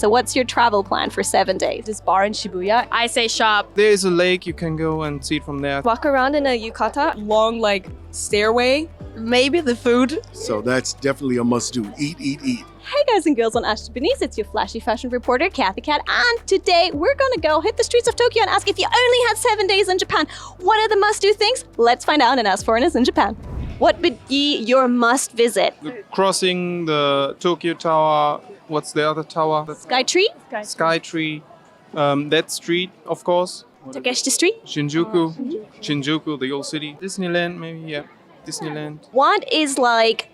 So what's your travel plan for 7 days? This bar in Shibuya. I say shop. There is a lake, you can go and see it from there. Walk around in a yukata. Long, stairway. Maybe the food. So that's definitely a must-do. Eat, eat, eat. Hey guys and girls on Ash Beneath, it's your flashy fashion reporter, Kathy Cat, and today we're gonna go hit the streets of Tokyo and ask if you only had 7 days in Japan, what are the must-do things? Let's find out and ask foreigners in Japan. What would be your must-visit? Crossing the Tokyo Tower, what's the other tower? Skytree? Skytree. That street, of course. Takeshita Street? Shinjuku, the old city. Disneyland, maybe, yeah. Disneyland. What is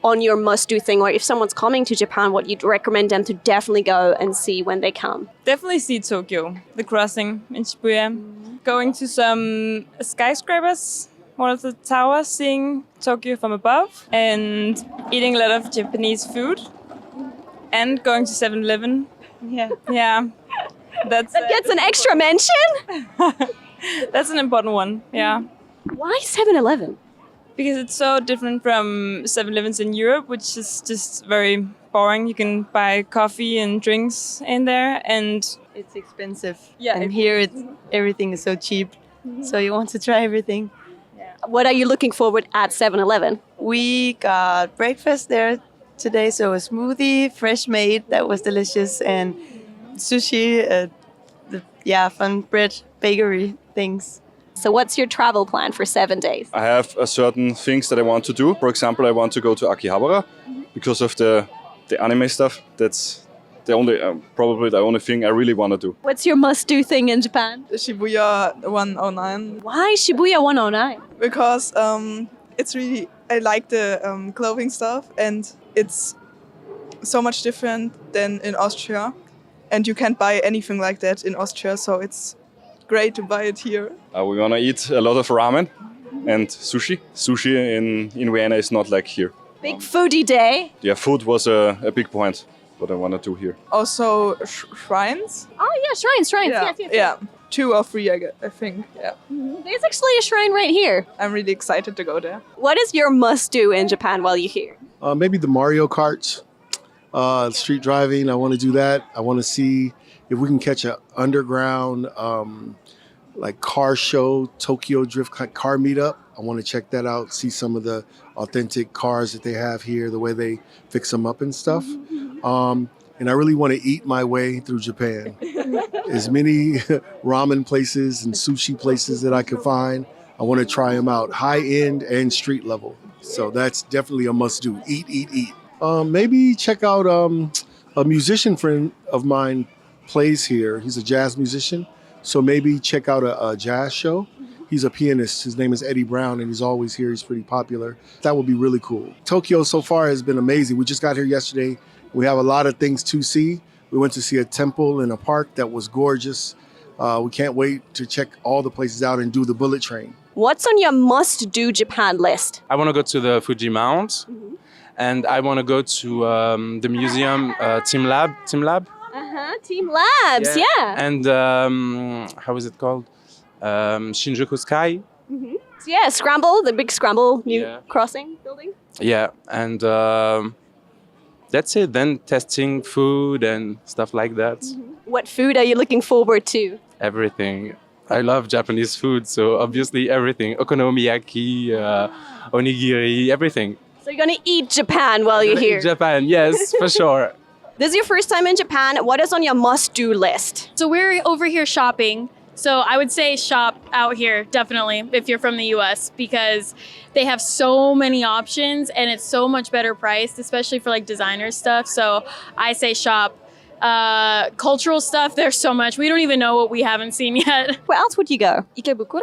on your must-do thing, or if someone's coming to Japan, what you'd recommend them to definitely go and see when they come? Definitely see Tokyo, the crossing in Shibuya. Going to some skyscrapers, one of the towers, seeing Tokyo from above, and eating a lot of Japanese food, and going to 7-Eleven. Yeah. That gets an extra mention? That's an important one, yeah. Why 7-Eleven? Because it's so different from 7-Elevens in Europe, which is just very boring. You can buy coffee and drinks in there, and It's expensive. Yeah, And here everything is so cheap. So you want to try everything. What are you looking forward at 7-Eleven? We got breakfast there today. So a smoothie, fresh made. That was delicious. And sushi, fun bread, bakery things. So what's your travel plan for 7 days? I have certain things that I want to do. For example, I want to go to Akihabara because of the anime stuff. That's the only, probably the only thing I really want to do. What's your must-do thing in Japan? Shibuya 109 Why Shibuya 109? because it's really, I like the clothing stuff and it's so much different than in Austria, and you can't buy anything like that in Austria, so it's great to buy it here. We want to eat a lot of ramen and sushi. Sushi in Vienna is not like here. Big foodie day. Yeah, food was a big point, what I want to do here. Also shrines. Oh yeah, shrines. Yes. Yeah, 2 or 3 I think. Yeah, There's actually a shrine right here. I'm really excited to go there. What is your must-do in Japan while you're here? Maybe the Mario Karts, street driving. I want to do that. I want to see if we can catch an underground car show, Tokyo Drift car meetup. I want to check that out, see some of the authentic cars that they have here, the way they fix them up and stuff. And I really want to eat my way through Japan. As many ramen places and sushi places that I can find, I want to try them out, high end and street level. So that's definitely a must do. Eat, eat, eat. Maybe check out a musician friend of mine plays here. He's a jazz musician. So maybe check out a jazz show. He's a pianist. His name is Eddie Brown, and he's always here. He's pretty popular. That would be really cool. Tokyo so far has been amazing. We just got here yesterday. We have a lot of things to see. We went to see a temple in a park that was gorgeous. We can't wait to check all the places out and do the bullet train. What's on your must-do Japan list? I want to go to the Fuji Mount, and I want to go to the museum, Team Lab. Team Labs, yeah. And how is it called? Shinjuku Sky. Yeah, Scramble, the big Scramble new crossing building. Yeah, and that's it. Then testing food and stuff like that. What food are you looking forward to? Everything. I love Japanese food, so obviously everything. Okonomiyaki, onigiri, everything. So you're gonna eat Japan while you're here. Japan, yes, for sure. This is your first time in Japan. What is on your must-do list? So we're over here shopping. So I would say shop out here, definitely, if you're from the US, because they have so many options and it's so much better priced, especially for designer stuff. So I say shop. Cultural stuff, there's so much. We don't even know what we haven't seen yet. Where else would you go? Ikebukuro.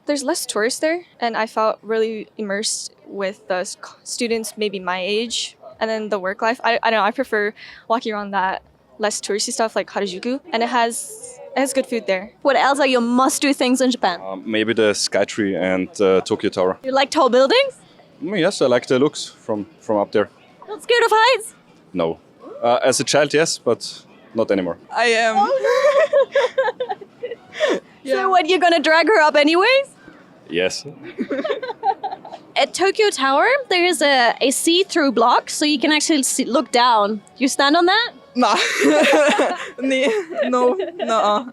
There's less tourists there, and I felt really immersed with the students maybe my age. And then the work life, I don't know, I prefer walking around that less touristy stuff like Harajuku, and it has good food there. What else are your must-do things in Japan? Maybe the Skytree and Tokyo Tower. You like tall buildings? Yes, I like the looks from up there. Not scared of heights? No. As a child, yes, but not anymore. I am. So what, you're gonna drag her up anyways? Yes. At Tokyo Tower, there is a see-through block, so you can actually look down. You stand on that? Nah. Nee, no, no.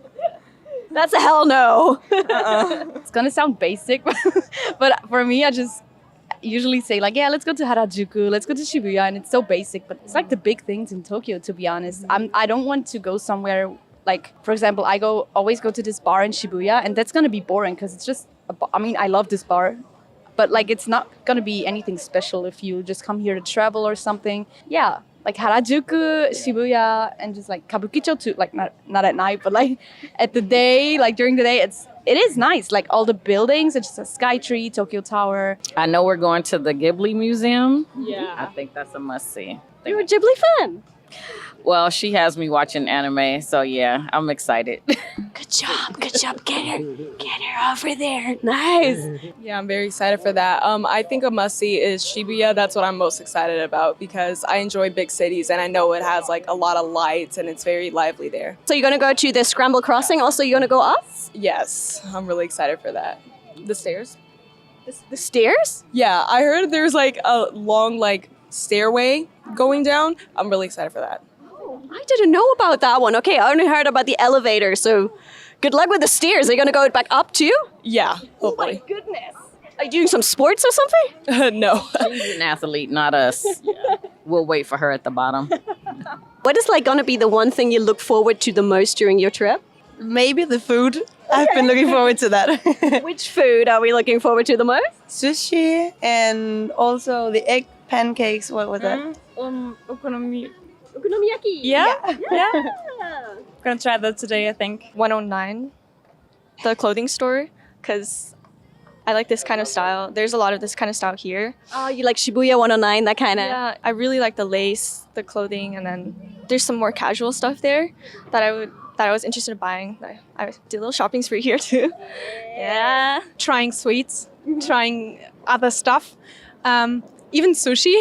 That's a hell no. It's gonna sound basic, but for me, I just usually say like, yeah, let's go to Harajuku, let's go to Shibuya, and it's so basic, but it's like the big things in Tokyo, to be honest. I don't want to go somewhere like, for example, always go to this bar in Shibuya, and that's gonna be boring because it's just, I love this bar, but like it's not gonna be anything special if you just come here to travel or something. Yeah, like Harajuku, Shibuya, and just like Kabukicho too, like not at night, but like at the day, like during the day, it is nice. Like all the buildings, it's just a Skytree, Tokyo Tower. I know we're going to the Ghibli Museum. Yeah. I think that's a must-see. You're a Ghibli fan. Well, she has me watching anime, so yeah, I'm excited. Good job. Get her over there. Nice. Yeah, I'm very excited for that. I think a must-see is Shibuya. That's what I'm most excited about because I enjoy big cities and I know it has like a lot of lights and it's very lively there. So you're gonna go to the Scramble Crossing. Also, you're gonna go up Yes, I'm really excited for that. The stairs? the stairs. Yeah, I heard there's like a long like stairway going down. I'm really excited for that. I didn't know about that one. Okay, I only heard about the elevator. So, good luck with the stairs. Are you gonna go back up too? Yeah, Oh my hopefully. goodness. Are you doing some sports or something? No. She's an athlete, not us. We'll wait for her at the bottom. What is like gonna be the one thing you look forward to the most during your trip? Maybe the food. I've been looking forward to that. Which food are we looking forward to the most? Sushi and also the egg pancakes. What was that? Okonomiyaki. Okonomiyaki. Yeah. Gonna try that today, I think. 109, the clothing store, because I like this kind of style. There's a lot of this kind of style here. Oh, you like Shibuya 109, that kind of. Yeah, I really like the lace, the clothing, and then there's some more casual stuff there that I was interested in buying. I did a little shopping spree here too. Yeah. Trying sweets, trying other stuff. Even sushi.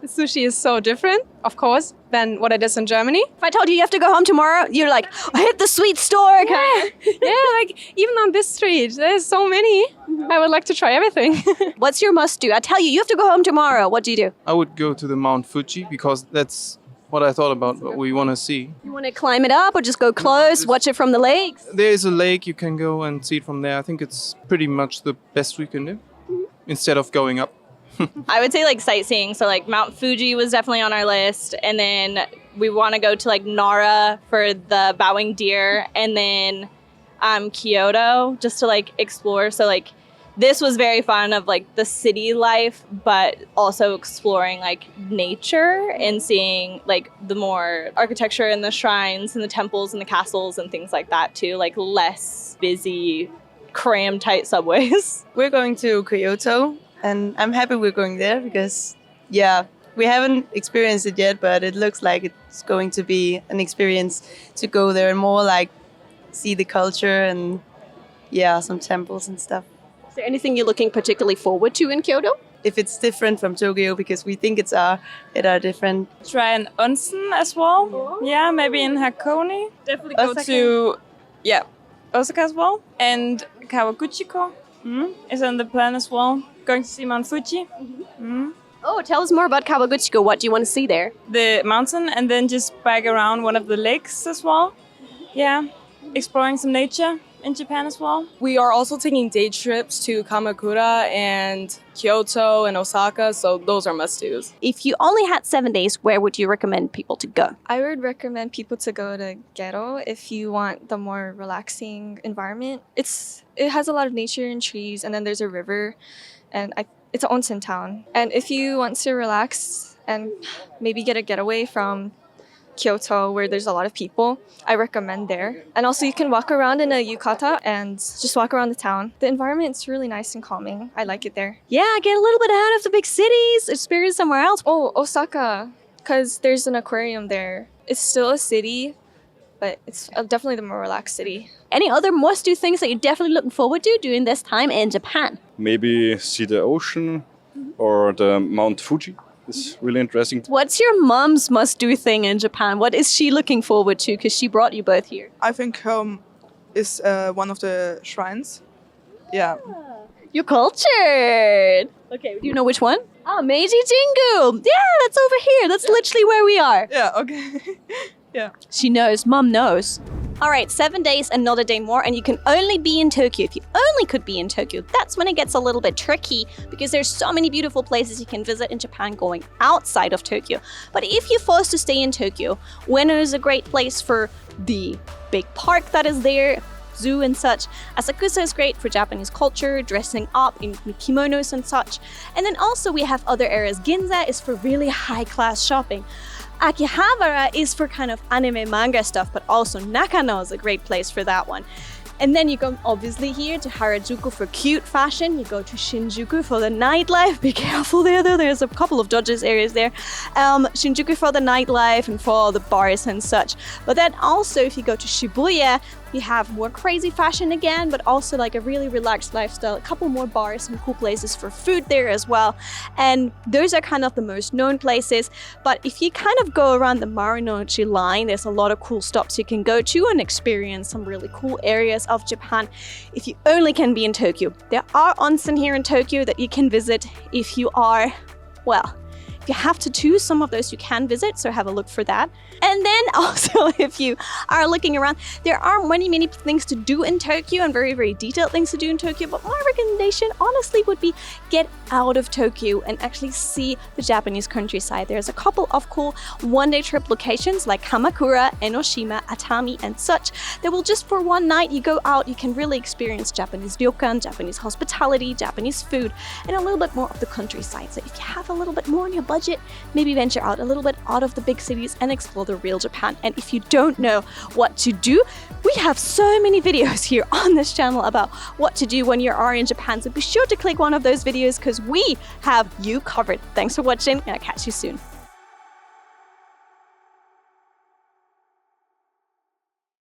Sushi is so different, of course, than what it is in Germany. If I told you have to go home tomorrow, you're like, I hit the sweet store. Yeah, like even on this street, there's so many. I would like to try everything. What's your must do? I tell you, you have to go home tomorrow. What do you do? I would go to the Mount Fuji because that's what I thought about what we want to see. You want to climb it up or just go close, watch it from the lakes? There is a lake, you can go and see it from there. I think it's pretty much the best we can do instead of going up. I would say like sightseeing. So like Mount Fuji was definitely on our list. And then we want to go to like Nara for the bowing deer and then Kyoto just to like explore. So like this was very fun of like the city life, but also exploring like nature and seeing like the more architecture and the shrines and the temples and the castles and things like that too. Like less busy, cram tight subways. We're going to Kyoto. And I'm happy we're going there because, yeah, we haven't experienced it yet, but it looks like it's going to be an experience to go there and more like see the culture and, yeah, some temples and stuff. Is there anything you're looking particularly forward to in Kyoto? If it's different from Tokyo, because we think it are different. Try an onsen as well. Yeah, maybe in Hakone. Definitely go Osaka. to, Osaka as well. And Kawaguchiko is on the plan as well. Going to see Mount Fuji. Oh, tell us more about Kawaguchiko. What do you want to see there? The mountain and then just bike around one of the lakes as well. Yeah, exploring some nature in Japan as well. We are also taking day trips to Kamakura and Kyoto and Osaka, so those are must-dos. If you only had 7 days, where would you recommend people to go? I would recommend people to go to Gero if you want the more relaxing environment. It has a lot of nature and trees, and then there's a river, and it's an onsen town. And if you want to relax and maybe get a getaway from Kyoto, where there's a lot of people, I recommend there. And also you can walk around in a yukata and just walk around the town. The environment's really nice and calming. I like it there. Yeah, get a little bit out of the big cities, experience somewhere else. Oh, Osaka, because there's an aquarium there. It's still a city, but it's definitely the more relaxed city. Any other must-do things that you're definitely looking forward to during this time in Japan? Maybe see the ocean or the Mount Fuji. It's really interesting. What's your mom's must-do thing in Japan? What is she looking forward to? Because she brought you both here. I think home is one of the shrines. Yeah. You're cultured. Okay, do you know which one? Oh, Meiji Jingu. Yeah, that's over here. That's literally where we are. Yeah, okay. Yeah. She knows. Mom knows. All right, 7 days and not a day more, and you can only be in Tokyo. If you only could be in Tokyo, that's when it gets a little bit tricky because there's so many beautiful places you can visit in Japan going outside of Tokyo. But if you're forced to stay in Tokyo, Ueno is a great place for the big park that is there, zoo and such. Asakusa is great for Japanese culture, dressing up in kimonos and such. And then also we have other areas. Ginza is for really high-class shopping. Akihabara is for kind of anime manga stuff, but also Nakano is a great place for that one. And then you go obviously here to Harajuku for cute fashion. You go to Shinjuku for the nightlife. Be careful there though, there's a couple of dodges areas there. Shinjuku for the nightlife and for all the bars and such. But then also if you go to Shibuya, you have more crazy fashion again, but also like a really relaxed lifestyle, a couple more bars and cool places for food there as well. And those are kind of the most known places. But if you kind of go around the Marunouchi line, there's a lot of cool stops you can go to and experience some really cool areas of Japan if you only can be in Tokyo. There are onsen here in Tokyo that you can visit if you are, well, if you have to choose, some of those you can visit, so have a look for that. And then also, if you are looking around, there are many things to do in Tokyo and very detailed things to do in Tokyo, but my recommendation honestly would be get out of Tokyo and actually see the Japanese countryside. There's a couple of cool one-day trip locations like Kamakura, Enoshima, Atami and such that will just for one night you go out, you can really experience Japanese ryokan, Japanese hospitality, Japanese food, and a little bit more of the countryside. So if you have a little bit more on your budget, maybe venture out a little bit out of the big cities and explore the real Japan. And if you don't know what to do, we have so many videos here on this channel about what to do when you are in Japan. So be sure to click one of those videos because we have you covered. Thanks for watching and I'll catch you soon.